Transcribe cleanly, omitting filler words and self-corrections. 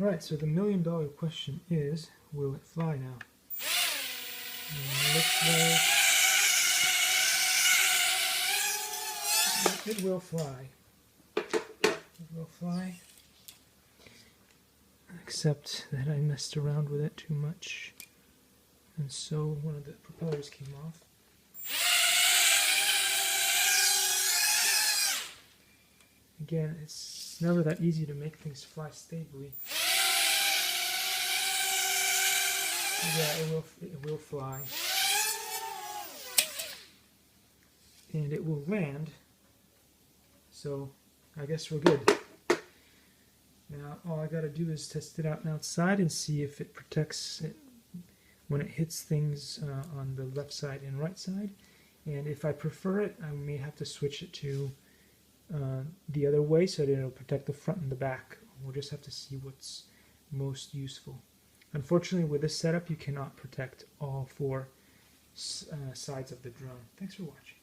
Alright, so the $1,000,000 question is, will it fly now? And it looks like it will fly. It will fly. Except that I messed around with it too much. And so one of the propellers came off. Again, it's never that easy to make things fly stably. Yeah, it will fly. And it will land. So I guess we're good. Now all I gotta do is test it out outside and see if it protects it when it hits things on the left side and right side. And if I prefer it, I may have to switch it to the other way so that it'll protect the front and the back. We'll just have to see what's most useful. Unfortunately, with this setup, you cannot protect all four sides of the drone. Thanks for watching.